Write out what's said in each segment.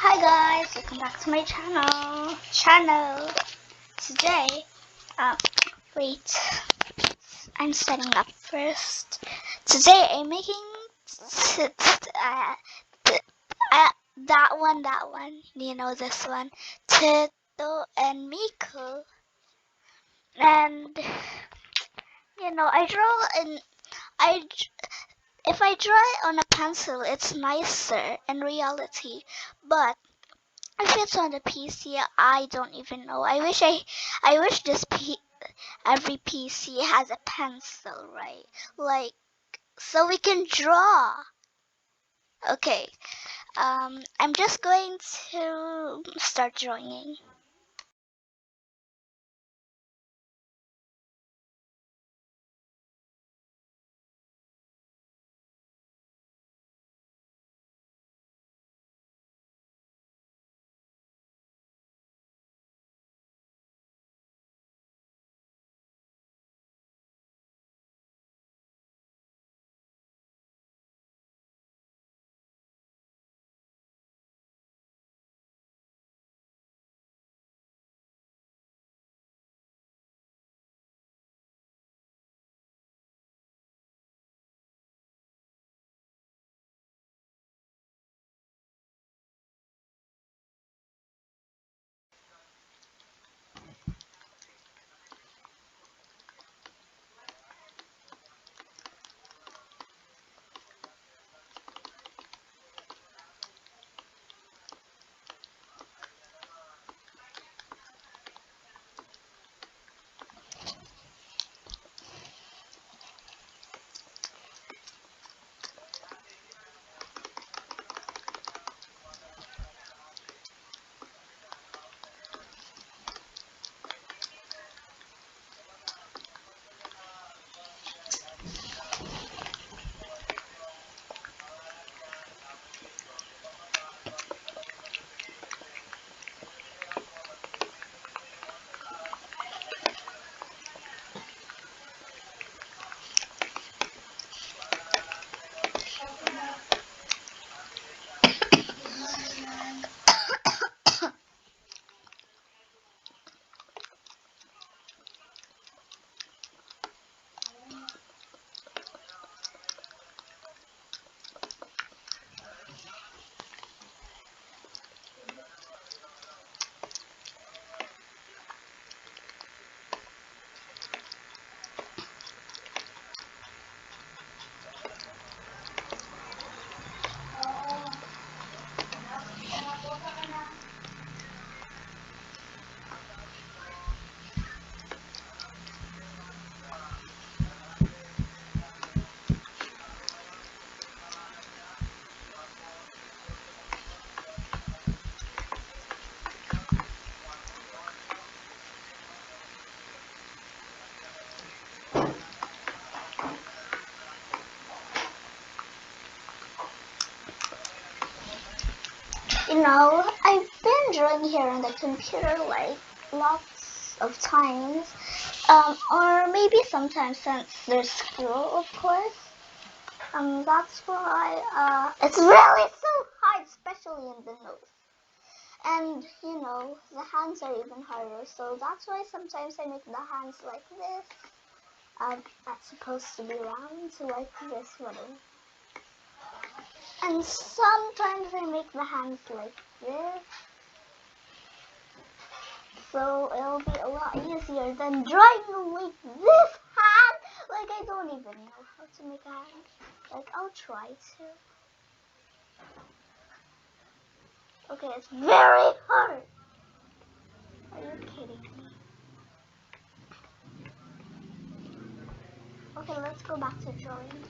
Hi guys, welcome back to my channel. Today, wait, I'm setting up first. Today I'm making that one. You know this one, Tito and Miko. And I draw I if I draw it on a pencil, it's nicer in reality, but if it's on the PC, I don't even know. I wish every PC has a pencil, right? Like, so we can draw. Okay, I'm just going to start drawing. I've been drawing here on the computer like lots of times, or maybe sometimes since there's school, of course. That's why it's really so hard, especially in the nose. And the hands are even harder, so that's why sometimes I make the hands like this. That's supposed to be round, so like this one. And sometimes I make the hands like this, so it'll be a lot easier than drawing like this hand. Like, I don't even know how to make a hand. Like, I'll try to. Okay, it's very hard. Are you kidding me? Okay, let's go back to drawing.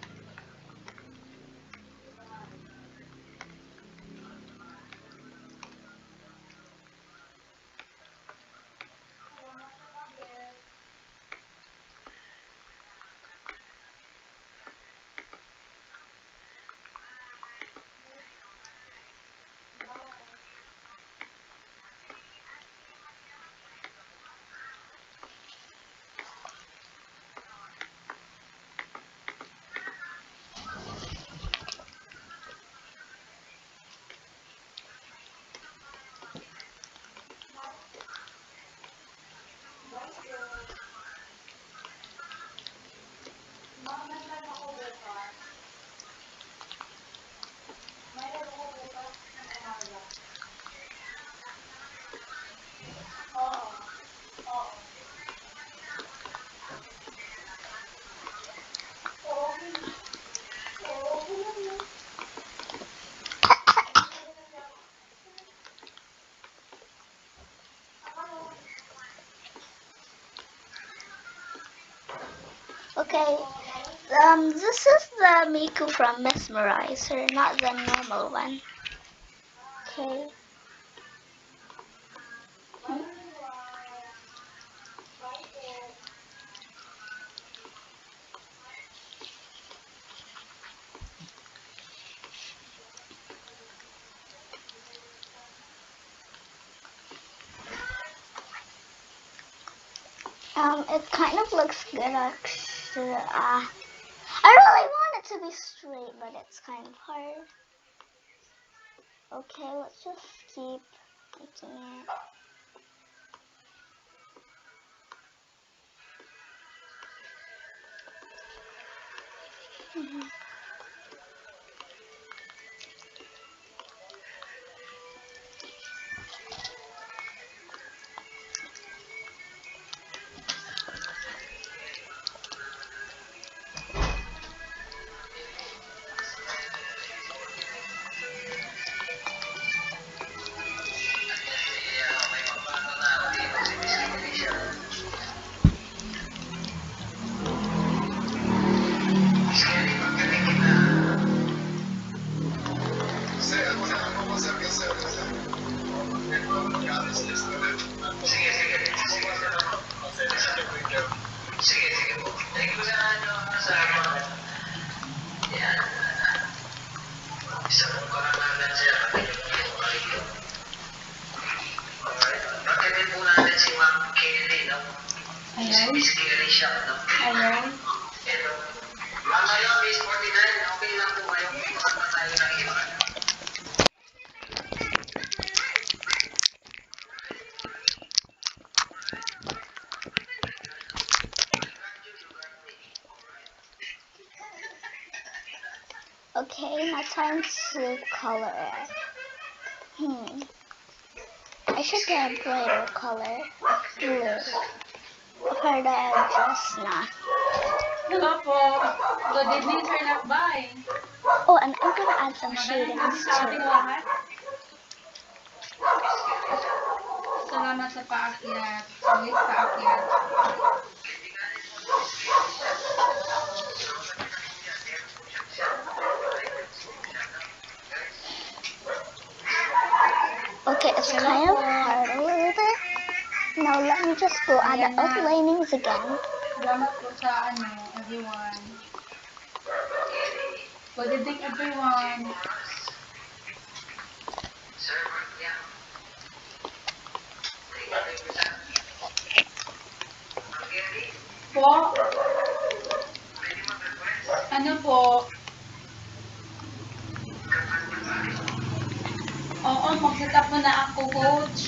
This is the Miku from Mesmerizer, not the normal one. Okay. It kind of looks good actually. I really want it to be straight, but it's kind of hard. Okay, let's just keep making it. Okay, now time to color it. I should get a brighter color, blue, for the dress na. Hello po. Good evening, Sir Lakbay. Oh, and I'm gonna add some shadings sa to ating it. lahat. Salamat sa paakyat. Sulit paakyat. Okay, it's kind of hard a little bit. Now let me just go add the outlinings again. Salamat po sa everyone. Good evening, everyone. Po? Ano po? Oo, mag-set up mo na ako, coach.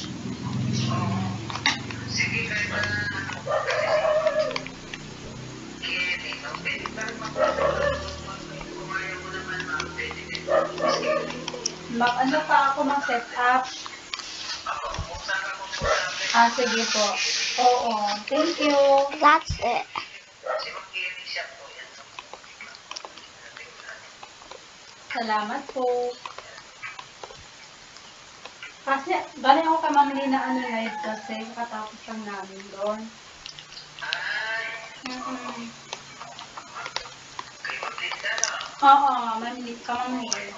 Ano pa ako mag-set up? Sige po. Oo, thank you. That's it. Salamat po. Kasi, bali ako kamamili na live kasi katapos lang namin doon. Oo, mamili, kamamili.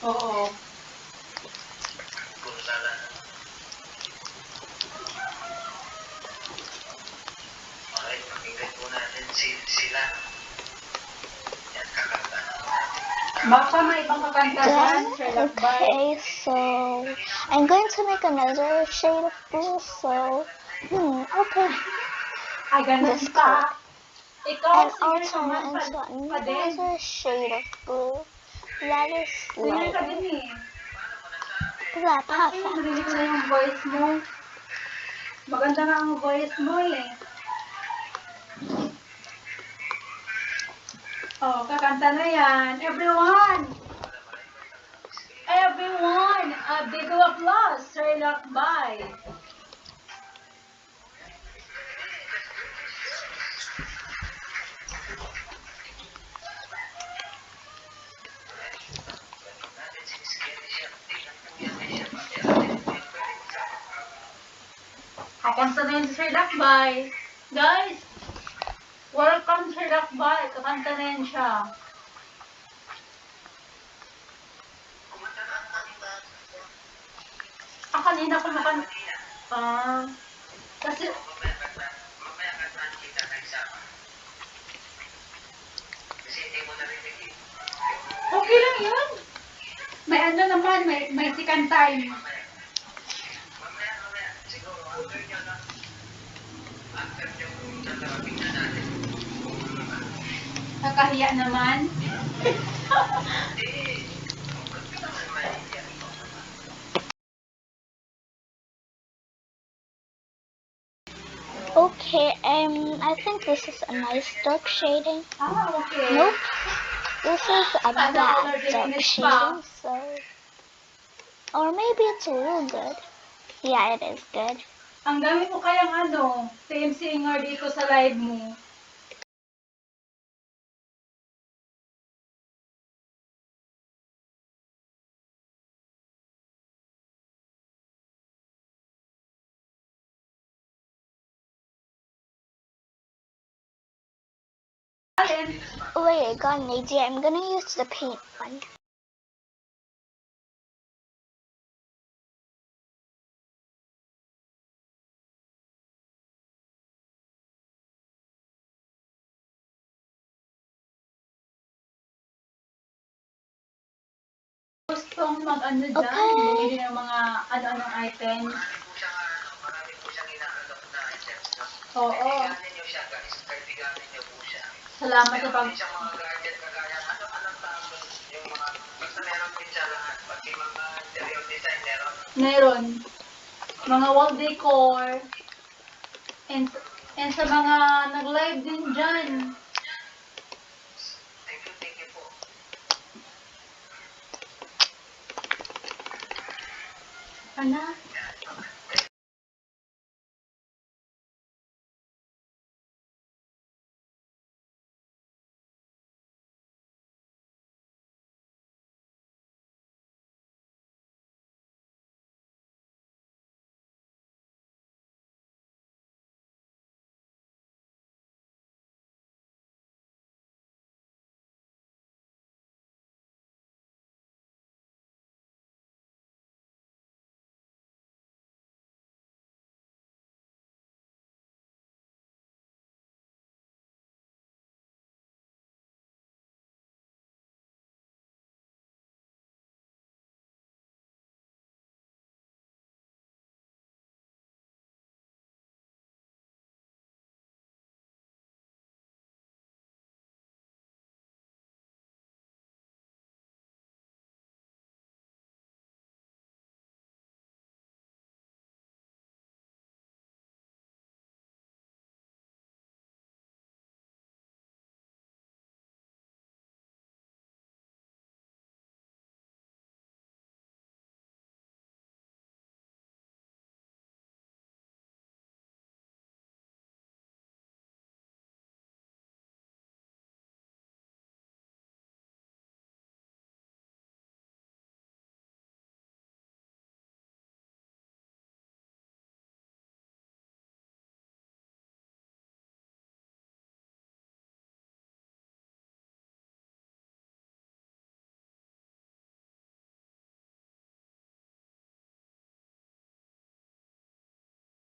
Oo. Okay, pakinggan po natin sila. Yan, kakanta. Baka may ibang kakanta dyan, Sir Lakbay. Okay, so I'm going to make another shade of blue, so okay. Ay, ganun This pa. Ikaw, And I'll singer ka turn man it into pa din. another shade of blue. That is Singer ka lighter. din eh. That Kasi perfect. narinig ko na yung voice mo. Maganda nga ang voice mo eh. Oh, kakanta na yan. Everyone! Everyone! A big applause, Sir Lakbay. Kakanta na yun si Sir Lakbay. Guys, Welcome Sir Lakbay. Kakanta na yan siya. Kumanta na ang aming bahay. Kanina ko makan... Kanina. Kasi... Mamaya kantahan kita na isa pa. Kasi hindi mo narinig eh. Okay lang yun. May ano naman, may second time. Mamaya. Siguro, after nyo na. After nyo kung tatawagin na natin. Nakahiya naman. Hindi. Huwag ka naman mahihiya. Okay, I think this is a nice dark shading. Okay. Nope. This is a bad color din dark is shading, so... Or maybe it's a little good. Yeah, it is good. Ang dami mo kayang ano, team singer dito sa live mo. Alin? Oh, wait, I got an idea. I'm gonna use the paint one. Gustong mag-ano dyan, Okay. bumili ng mga ano-anong items. Marami po siyang inaalok na items. No? Oo. Kaibiganin niyo siya, guys. Kaibiganin niyo po siya. Salamat sa Meron pag... din siyang mga gadget kagaya. Anong tawag yung mga... Basta meron din siya lahat. Pati mga interior design meron. Meron. Mga wall decor. And sa mga nag-live din dyan. Thank you po. Ano?